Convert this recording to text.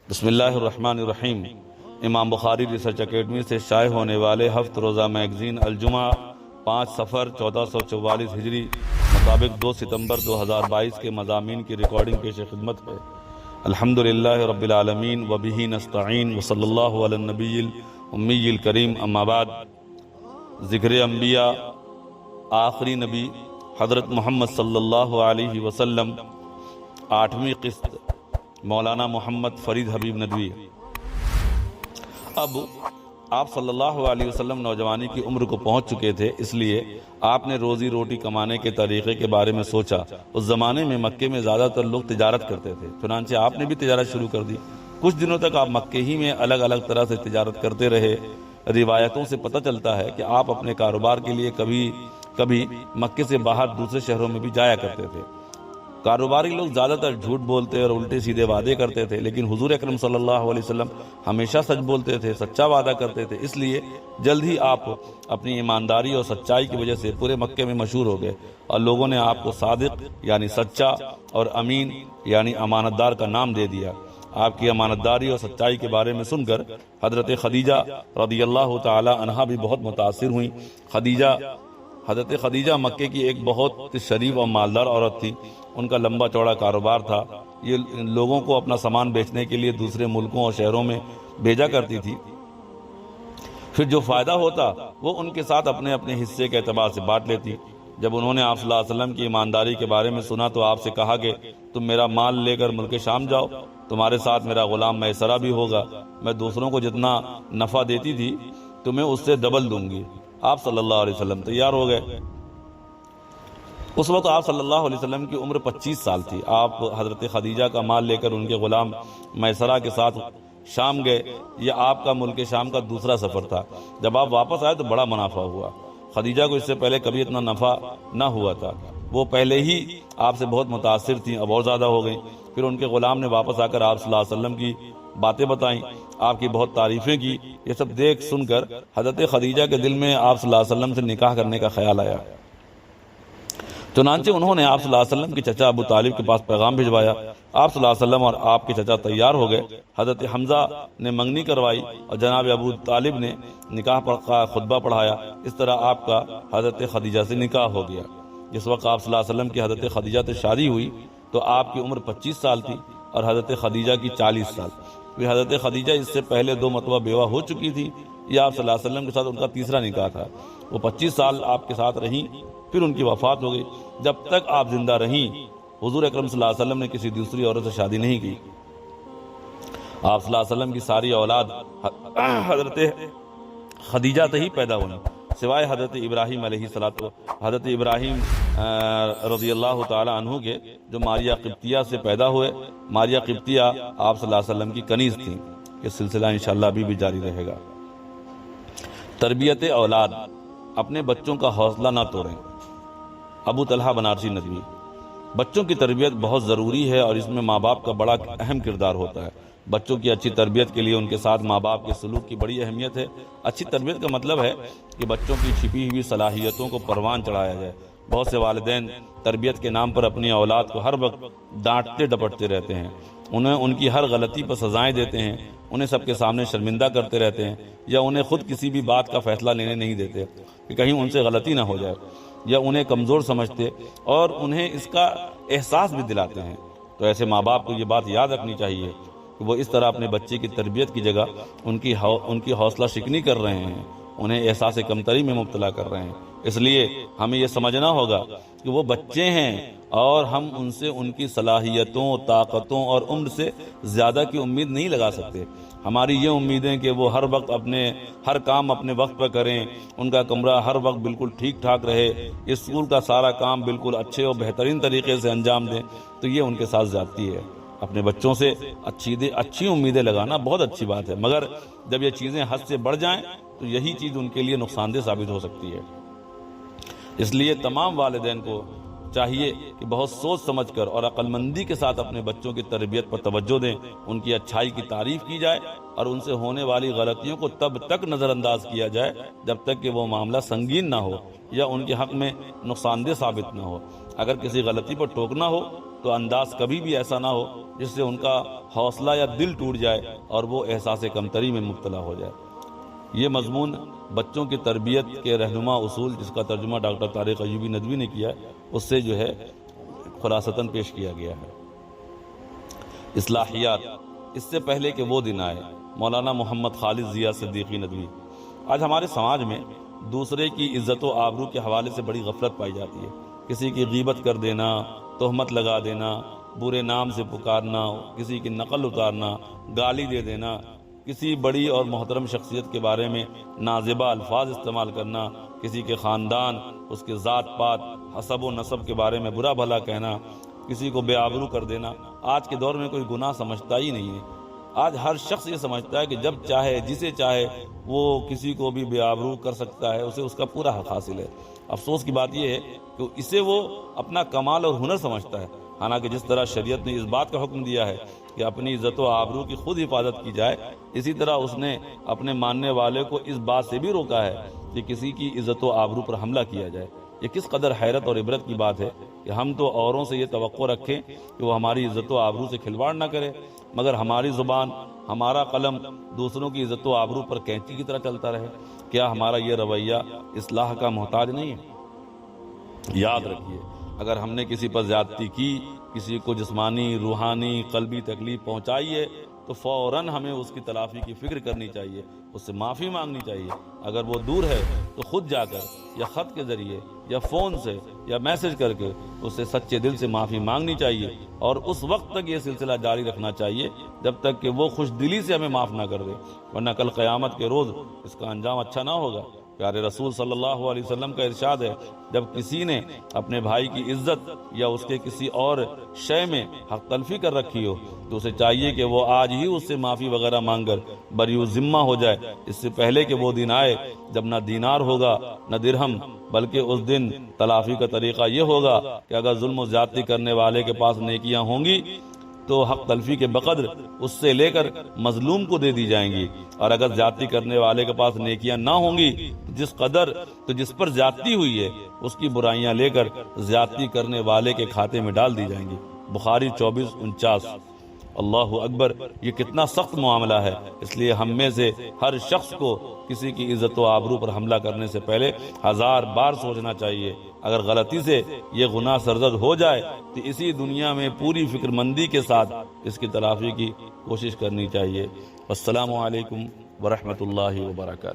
بسم اللہ الرحمن الرحیم۔ امام بخاری ریسرچ اکیڈمی سے شائع ہونے والے ہفت روزہ میگزین الجمعہ 5 صفر 1444 ہجری مطابق 2 ستمبر 2022 کے مضامین کی ریکارڈنگ پیش خدمت ہے۔ الحمدللہ رب العالمین وبہ نستعین وصلی اللہ علی النبی الامی الکریم، اما بعد۔ ذکر انبیاء، آخری نبی حضرت محمد صلی اللہ علیہ وسلم، 8ویں قسط، مولانا محمد فرید حبیب ندوی۔ اب آپ صلی اللہ علیہ وسلم نوجوانی کی عمر کو پہنچ چکے تھے، اس لیے آپ نے روزی روٹی کمانے کے طریقے کے بارے میں سوچا۔ اس زمانے میں مکے میں زیادہ تر لوگ تجارت کرتے تھے، چنانچہ آپ نے بھی تجارت شروع کر دی۔ کچھ دنوں تک آپ مکے ہی میں الگ الگ طرح سے تجارت کرتے رہے۔ روایتوں سے پتہ چلتا ہے کہ آپ اپنے کاروبار کے لیے کبھی مکے سے باہر دوسرے شہروں میں بھی جایا کرتے تھے۔ کاروباری لوگ زیادہ تر جھوٹ بولتے اور الٹے سیدھے وعدے کرتے تھے، لیکن حضور اکرم صلی اللہ علیہ وسلم ہمیشہ سچ بولتے تھے، سچا وعدہ کرتے تھے۔ اس لیے جلد ہی آپ اپنی ایمانداری اور سچائی کی وجہ سے پورے مکے میں مشہور ہو گئے، اور لوگوں نے آپ کو صادق یعنی سچا اور امین یعنی امانت دار کا نام دے دیا۔ آپ کی امانت داری اور سچائی کے بارے میں سن کر حضرت خدیجہ رضی اللہ تعالی عنہا بھی بہت متاثر ہوئیں۔ حضرت خدیجہ مکے کی ایک بہت شریف اور مالدار عورت تھی۔ ان کا لمبا چوڑا کاروبار تھا۔ یہ لوگوں کو اپنا سامان بیچنے کے لیے دوسرے ملکوں اور شہروں میں بھیجا کرتی تھی۔ پھر جو فائدہ ہوتا وہ ان کے ساتھ اپنے اپنے حصے کے اعتبار سے بانٹ لیتی۔ جب انہوں نے آپ صلی اللہ علیہ وسلم کی ایمانداری کے بارے میں سنا تو آپ سے کہا کہ تم میرا مال لے کر ملک شام جاؤ، تمہارے ساتھ میرا غلام میسرہ بھی ہوگا، میں دوسروں کو جتنا نفع دیتی تھی تمہیں اس سے ڈبل دوں گی۔ آپ صلی اللہ علیہ وسلم تیار ہو گئے۔ اس وقت آپ صلی اللہ علیہ وسلم کی عمر 25 سال تھی۔ آپ حضرت خدیجہ کا مال لے کر ان کے غلام میسرہ کے ساتھ شام گئے۔ یہ آپ کا ملک شام کا دوسرا سفر تھا۔ جب آپ واپس آئے تو بڑا منافع ہوا۔ خدیجہ کو اس سے پہلے کبھی اتنا نفع نہ ہوا تھا۔ وہ پہلے ہی آپ سے بہت متاثر تھیں، اب اور زیادہ ہو گئیں۔ پھر ان کے غلام نے واپس آ کر آپ صلی اللہ علیہ وسلم کی باتیں بتائیں، آپ کی بہت تعریفیں کی۔ یہ سب دیکھ سن کر حضرت خدیجہ کے دل میں آپ صلی اللہ علیہ وسلم سے نکاح کرنے کا خیال آیا۔ چنانچہ انہوں نے آپ صلی اللہ علیہ وسلم کے چچا ابو طالب کے پاس پیغام بھجوایا۔ آپ صلی اللہ علیہ وسلم اور آپ کے چچا تیار ہو گئے۔ حضرت حمزہ نے منگنی کروائی اور جناب ابو طالب نے نکاح کا خطبہ پڑھایا۔ اس طرح آپ کا حضرت خدیجہ سے نکاح ہو گیا۔ جس وقت آپ صلی اللہ علیہ وسلم کی حضرت خدیجہ سے شادی ہوئی تو آپ کی عمر 25 سال تھی اور حضرت خدیجہ کی 40 سال۔ پھر حضرت خدیجہ اس سے پہلے 2 مرتبہ بیوہ ہو چکی تھی۔ یہ آپ صلی اللہ علیہ وسلم کے ساتھ ان کا تیسرا نکاح تھا۔ وہ 25 سال آپ کے ساتھ رہیں، پھر ان کی وفات ہو گئی۔ جب تک آپ زندہ رہیں حضور اکرم صلی اللہ علیہ وسلم نے کسی دوسری عورت سے شادی نہیں کی۔ آپ صلی اللہ علیہ وسلم کی ساری اولاد حضرت خدیجہ سے ہی پیدا ہوئی، سوائے حضرت ابراہیم علیہ السلام، حضرت ابراہیم رضی اللہ تعالی عنہ کے، جو ماریہ قبطیہ سے پیدا ہوئے۔ ماریہ قبطیہ آپ صلی اللہ علیہ وسلم کی کنیز تھیں۔ یہ سلسلہ انشاءاللہ ابھی بھی جاری رہے گا۔ تربیت اولاد، اپنے بچوں کا حوصلہ نہ توڑیں۔ ابو طلحہ بنارسی ندوی۔ بچوں کی تربیت بہت ضروری ہے اور اس میں ماں باپ کا بڑا اہم کردار ہوتا ہے۔ بچوں کی اچھی تربیت کے لیے ان کے ساتھ ماں باپ کے سلوک کی بڑی اہمیت ہے۔ اچھی تربیت کا مطلب ہے کہ بچوں کی چھپی ہوئی صلاحیتوں کو پروان چڑھایا جائے۔ بہت سے والدین تربیت کے نام پر اپنی اولاد کو ہر وقت ڈانٹتے ڈپٹتے رہتے ہیں، انہیں ان کی ہر غلطی پر سزائیں دیتے ہیں، انہیں سب کے سامنے شرمندہ کرتے رہتے ہیں، یا انہیں خود کسی بھی بات کا فیصلہ لینے نہیں دیتے کہ کہیں ان سے غلطی نہ ہو جائے، یا انہیں کمزور سمجھتے اور انہیں اس کا احساس بھی دلاتے ہیں۔ تو ایسے ماں باپ کو یہ بات یاد رکھنی چاہیے کہ وہ اس طرح اپنے بچے کی تربیت کی جگہ ان کی حوصلہ شکنی کر رہے ہیں، انہیں احساس کمتری میں مبتلا کر رہے ہیں۔ اس لیے ہمیں یہ سمجھنا ہوگا کہ وہ بچے ہیں اور ہم ان سے ان کی صلاحیتوں، طاقتوں اور عمر سے زیادہ کی امید نہیں لگا سکتے۔ ہماری یہ امید ہے کہ وہ ہر وقت ہر کام اپنے وقت پر کریں، ان کا کمرہ ہر وقت بالکل ٹھیک ٹھاک رہے، اسکول کا سارا کام بالکل اچھے اور بہترین طریقے سے انجام دیں، تو یہ ان کے ساتھ زیادتی ہے۔ اپنے بچوں سے اچھی امیدیں لگانا بہت اچھی بات ہے، مگر جب یہ چیزیں حد سے بڑھ جائیں تو یہی چیز ان کے لیے نقصان دہ ثابت ہو سکتی ہے۔ اس لیے تمام والدین کو چاہیے کہ بہت سوچ سمجھ کر اور عقل مندی کے ساتھ اپنے بچوں کی تربیت پر توجہ دیں، ان کی اچھائی کی تعریف کی جائے اور ان سے ہونے والی غلطیوں کو تب تک نظر انداز کیا جائے جب تک کہ وہ معاملہ سنگین نہ ہو یا ان کے حق میں نقصان دہ ثابت نہ ہو۔ اگر کسی غلطی پر ٹوکنا ہو تو انداز کبھی بھی ایسا نہ ہو جس سے ان کا حوصلہ یا دل ٹوٹ جائے اور وہ احساس کمتری میں مبتلا ہو جائے۔ یہ مضمون بچوں کی تربیت کے رہنما اصول، جس کا ترجمہ ڈاکٹر طارق ایوبی ندوی نے کیا ہے، اس سے جو ہے خلاصتاً پیش کیا گیا ہے۔ اصلاحیات، اس سے پہلے کہ وہ دن آئے، مولانا محمد خالد ضیاء صدیقی ندوی۔ آج ہمارے سماج میں دوسرے کی عزت و آبرو کے حوالے سے بڑی غفلت پائی جاتی ہے۔ کسی کی غیبت کر دینا، تہمت لگا دینا، برے نام سے پکارنا، کسی کی نقل اتارنا، گالی دے دینا، کسی بڑی اور محترم شخصیت کے بارے میں نازیبہ الفاظ استعمال کرنا، کسی کے خاندان، اس کے ذات پات، حسب و نسب کے بارے میں برا بھلا کہنا، کسی کو بے آبرو کر دینا، آج کے دور میں کوئی گناہ سمجھتا ہی نہیں ہے۔ آج ہر شخص یہ سمجھتا ہے کہ جب چاہے، جسے چاہے، وہ کسی کو بھی بے آبرو کر سکتا ہے، اسے اس کا پورا حق حاصل ہے۔ افسوس کی بات یہ ہے کہ اسے وہ اپنا کمال اور ہنر سمجھتا ہے، حالانکہ جس طرح شریعت نے اس بات کا حکم دیا ہے کہ اپنی عزت و آبرو کی خود حفاظت کی جائے، اسی طرح اس نے اپنے ماننے والے کو اس بات سے بھی روکا ہے کہ کسی کی عزت و آبرو پر حملہ کیا جائے۔ یہ کس قدر حیرت اور عبرت کی بات ہے کہ ہم تو اوروں سے یہ توقع رکھیں کہ وہ ہماری عزت و آبرو سے کھلواڑ نہ کرے، مگر ہماری زبان، ہمارا قلم دوسروں کی عزت و آبرو پر کینچی کی طرح چلتا رہے۔ کیا ہمارا یہ رویہ اصلاح کا محتاج نہیں ہے؟ یاد رکھیے، اگر ہم نے کسی پر زیادتی کی، کسی کو جسمانی، روحانی، قلبی تکلیف پہنچائی ہے، تو فوراً ہمیں اس کی تلافی کی فکر کرنی چاہیے، اس سے معافی مانگنی چاہیے۔ اگر وہ دور ہے تو خود جا کر یا خط کے ذریعے یا فون سے یا میسج کر کے اس سے سچے دل سے معافی مانگنی چاہیے، اور اس وقت تک یہ سلسلہ جاری رکھنا چاہیے جب تک کہ وہ خوش دلی سے ہمیں معاف نہ کر دے، ورنہ کل قیامت کے روز اس کا انجام اچھا نہ ہوگا۔ پیارے رسول صلی اللہ علیہ وسلم کا ارشاد ہے، جب کسی نے اپنے بھائی کی عزت یا اس کے کسی اور شے میں حق تلفی کر رکھی ہو تو اسے چاہیے کہ وہ آج ہی اس سے معافی وغیرہ مانگ کر بری ذمہ ہو جائے، اس سے پہلے کہ وہ دن آئے جب نہ دینار ہوگا نہ درہم، بلکہ اس دن تلافی کا طریقہ یہ ہوگا کہ اگر ظلم و زیادتی کرنے والے کے پاس نیکیاں ہوں گی تو حق تلفی کے بقدر اس سے لے کر مظلوم کو دے دی جائیں گی، اور اگر زیادتی کرنے والے کے پاس نیکیاں نہ ہوں گی تو جس پر زیادتی ہوئی ہے اس کی برائیاں لے کر زیادتی کرنے والے کے کھاتے میں ڈال دی جائیں گی۔ بخاری 24:49۔ اللہ اکبر، یہ کتنا سخت معاملہ ہے۔ اس لیے ہم میں سے ہر شخص کو کسی کی عزت و آبرو پر حملہ کرنے سے پہلے 1000 بار سوچنا چاہیے۔ اگر غلطی سے یہ گناہ سرزد ہو جائے تو اسی دنیا میں پوری فکر مندی کے ساتھ اس کی تلافی کی کوشش کرنی چاہیے۔ السلام علیکم ورحمۃ اللہ وبرکاتہ۔